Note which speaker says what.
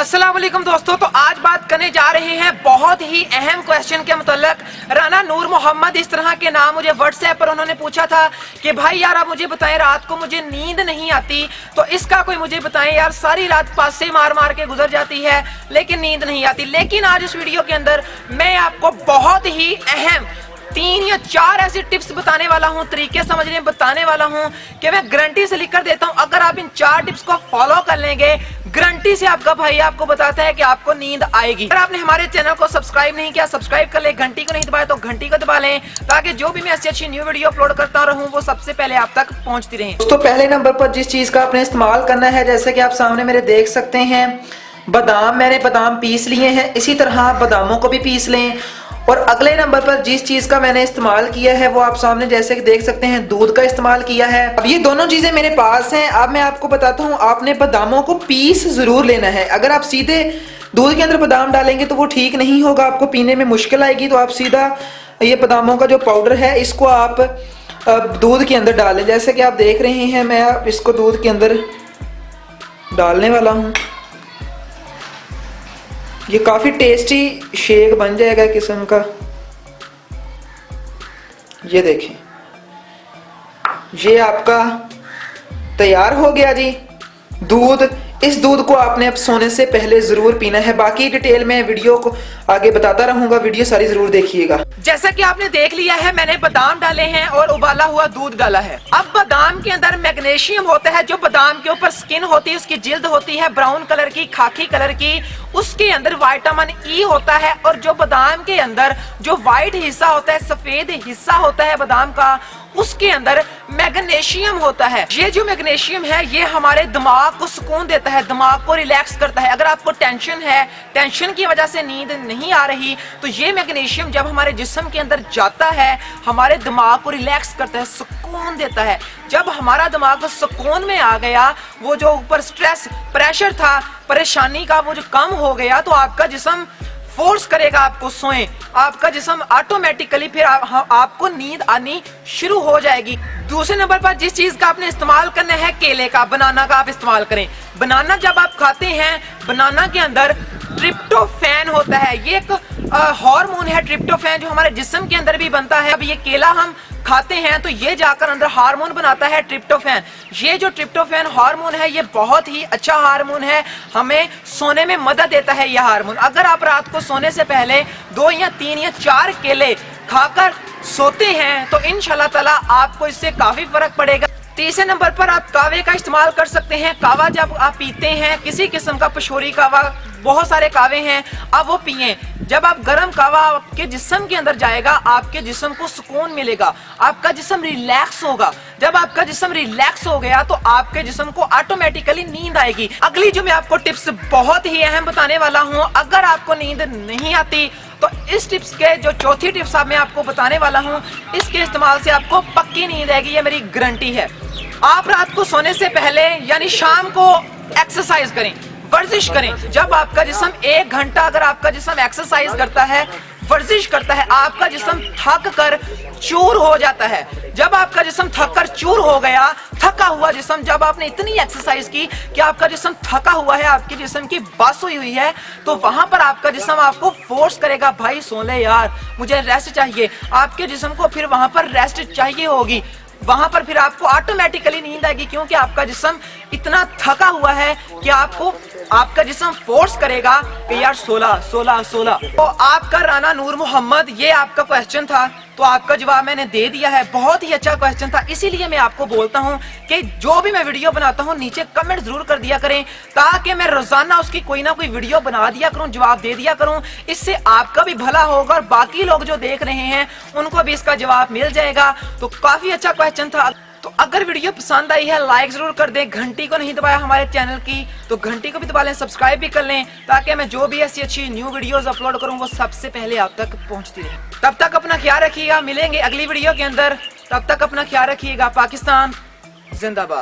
Speaker 1: अस्सलाम वालेकुम दोस्तों, तो आज बात करने जा रहे हैं बहुत ही अहम क्वेश्चन के मुतल्लक। राना नूर मोहम्मद इस तरह के नाम मुझे व्हाट्सएप पर उन्होंने पूछा था कि भाई यार आप मुझे बताएं, रात को मुझे नींद नहीं आती तो इसका कोई मुझे बताएं यार, सारी रात पासे मार मार के गुजर जाती है लेकिन नींद नहीं आती। लेकिन आज इस वीडियो के अंदर मैं आपको बहुत ही अहम 3 या 4 ऐसी टिप्स बताने वाला हूं, तरीके समझने बताने वाला हूं कि मैं गारंटी से लिखकर देता हूं, अगर आप इन 4 टिप्स को फॉलो कर लेंगे गारंटी से आपका भाई आपको बताता है कि आपको नींद आएगी। अगर आपने हमारे चैनल को सब्सक्राइब नहीं किया, सब्सक्राइब कर ले, घंटी को नहीं दबाया तो घंटी को दबा लें ताकि जो भी मैं अच्छी न्यू वीडियो अपलोड करता रहूं वो सबसे पहले आप तक पहुंचती रहे।
Speaker 2: दोस्तों, पहले नंबर पर जिस चीज का आपने इस्तेमाल करना है, जैसे कि आप सामने मेरे देख सकते हैं बादाम, मैंने बादाम पीस लिए हैं, इसी तरह आप बादामों को भी पीस लें। और अगले नंबर पर जिस चीज का मैंने इस्तेमाल किया है वो आप सामने जैसे कि देख सकते हैं दूध का इस्तेमाल किया है। अब ये दोनों चीजें मेरे पास हैं। अब मैं आपको बताता हूँ, आपने बादामों को पीस जरूर लेना है। अगर आप सीधे दूध के अंदर बादाम डालेंगे तो वो ठीक नहीं होगा, आपको पीने में मुश्किल आएगी। तो आप सीधा ये बादामों का जो पाउडर है इसको आप दूध के अंदर डालें। जैसे कि आप देख रहे हैं मैं इसको दूध के अंदर डालने वाला हूँ। ये काफी टेस्टी शेक बन जाएगा किस्म का। ये देखें, ये आपका तैयार हो गया जी दूध। इस दूध को आपने अब सोने से पहले जरूर पीना है। बाकी डिटेल में वीडियो को आगे बताता रहूंगा, वीडियो सारी जरूर देखिएगा।
Speaker 1: जैसा कि आपने देख लिया है, मैंने बादाम डाले हैं और उबाला हुआ दूध डाला है। अब बादाम के अंदर मैग्नीशियम होता है, जो बादाम के ऊपर स्किन होती है, उसकी जिल्द होती है ब्राउन कलर की, खाकी कलर की, उसके अंदर विटामिन ई होता है। और जो बादाम के अंदर जो व्हाइट हिस्सा होता है, सफेद हिस्सा होता है बादाम का, उसके अंदर मैग्नीशियम होता है। ये जो मैग्नीशियम है ये हमारे दिमाग को सुकून देता है, दिमाग को रिलैक्स करता है। अगर आपको टेंशन है, टेंशन की वजह से नींद नहीं आ रही, तो ये मैग्नीशियम जब हमारे जिस्म के अंदर जाता है हमारे दिमाग को रिलैक्स करता है, सुकून देता है। जब हमारा दिमाग सुकून में आ गया, वो जो ऊपर स्ट्रेस प्रेशर था, परेशानी का, वो जो कम हो गया, तो आपका जिस्म फोर्स करेगा आपको सोएं, आपका जिस्म ऑटोमेटिकली फिर आपको नींद आनी शुरू हो जाएगी। दूसरे नंबर पर जिस चीज का आपने इस्तेमाल करना है, केले का, बनाना का आप इस्तेमाल करें। बनाना जब आप खाते हैं, बनाना के अंदर ट्रिप्टोफैन होता है, ये एक हार्मोन है ट्रिप्टोफैन, जो हमारे जिस्म के अंदर भी बनता है। अब ये केला हम खाते हैं तो ये जाकर अंदर हार्मोन बनाता है ट्रिप्टोफैन। ये जो ट्रिप्टोफैन हार्मोन है ये बहुत ही अच्छा हार्मोन है, हमें सोने में मदद देता है ये हार्मोन। अगर आप रात को सोने से पहले 2 या 3 या 4 केले खाकर सोते हैं तो इंशाल्लाह ताला आपको इससे काफी फर्क पड़ेगा। तीसरे नंबर पर आप कावे का इस्तेमाल कर सकते हैं। कावा जब आप पीते हैं, किसी किस्म का पशोरी कावा, बहुत सारे कावे हैं, आप वो पिए। जब आप गर्म कावा आपके जिस्म के अंदर जाएगा, आपके जिस्म को सुकून मिलेगा, आपका जिस्म रिलैक्स होगा। जब आपका जिस्म रिलैक्स हो गया तो आपके जिस्म को ऑटोमेटिकली नींद आएगी। अगली जो मैं आपको टिप्स बहुत ही अहम बताने वाला हूँ, अगर आपको नींद नहीं आती तो इस टिप्स के जो चौथी टिप्स मैं आपको बताने वाला हूँ, इसके इस्तेमाल से आपको पक्की नींद आएगी, ये मेरी गारंटी है। आप रात को सोने से पहले यानी शाम को एक्सरसाइज करें, वर्जिश करें। जब आपका जिस्म 1 घंटा अगर आपका जिस्म एक्सरसाइज करता है, वर्जिश करता है, आपका जिस्म थक कर चूर हो जाता है। जब आपका जिस्म थक कर चूर हो गया, थका हुआ जिस्म, जब आपने इतनी एक्सरसाइज की कि आपका जिस्म थका हुआ है, आपके जिस्म की बस हुई है, तो वहां पर आपका जिस्म आपको फोर्स करेगा, भाई सो ले यार, मुझे रेस्ट चाहिए। आपके जिस्म को फिर वहां पर रेस्ट चाहिए होगी, वहां पर फिर आपको ऑटोमेटिकली नींद आएगी, क्योंकि आपका जिस्म इतना थका हुआ है कि आपका जिस्म फोर्स करेगा कि यार 16। तो आपका राना नूर मोहम्मद, ये आपका क्वेश्चन था, तो आपका जवाब मैंने दे दिया है। बहुत ही अच्छा क्वेश्चन था, इसीलिए मैं आपको बोलता हूं कि जो भी मैं वीडियो बनाता हूं नीचे कमेंट जरूर कर दिया करें, ताकि मैं रोजाना उसकी कोई ना कोई वीडियो बना दिया करूं, जवाब दे दिया करूं। इससे आपका भी भला होगा और बाकी लोग जो देख रहे हैं उनको भी इसका जवाब मिल जाएगा। तो काफी अच्छा क्वेश्चन था। तो अगर वीडियो पसंद आई है लाइक जरूर कर दें, घंटी को नहीं दबाया हमारे चैनल की तो घंटी को भी दबा लें, सब्सक्राइब भी कर लें, ताकि मैं जो भी ऐसी अच्छी न्यू वीडियोस अपलोड करूं वो सबसे पहले आप तक पहुंचती रहे। तब तक अपना ख्याल रखिएगा, मिलेंगे अगली वीडियो के अंदर, तब तक अपना ख्याल रखिएगा। पाकिस्तान जिंदाबाद।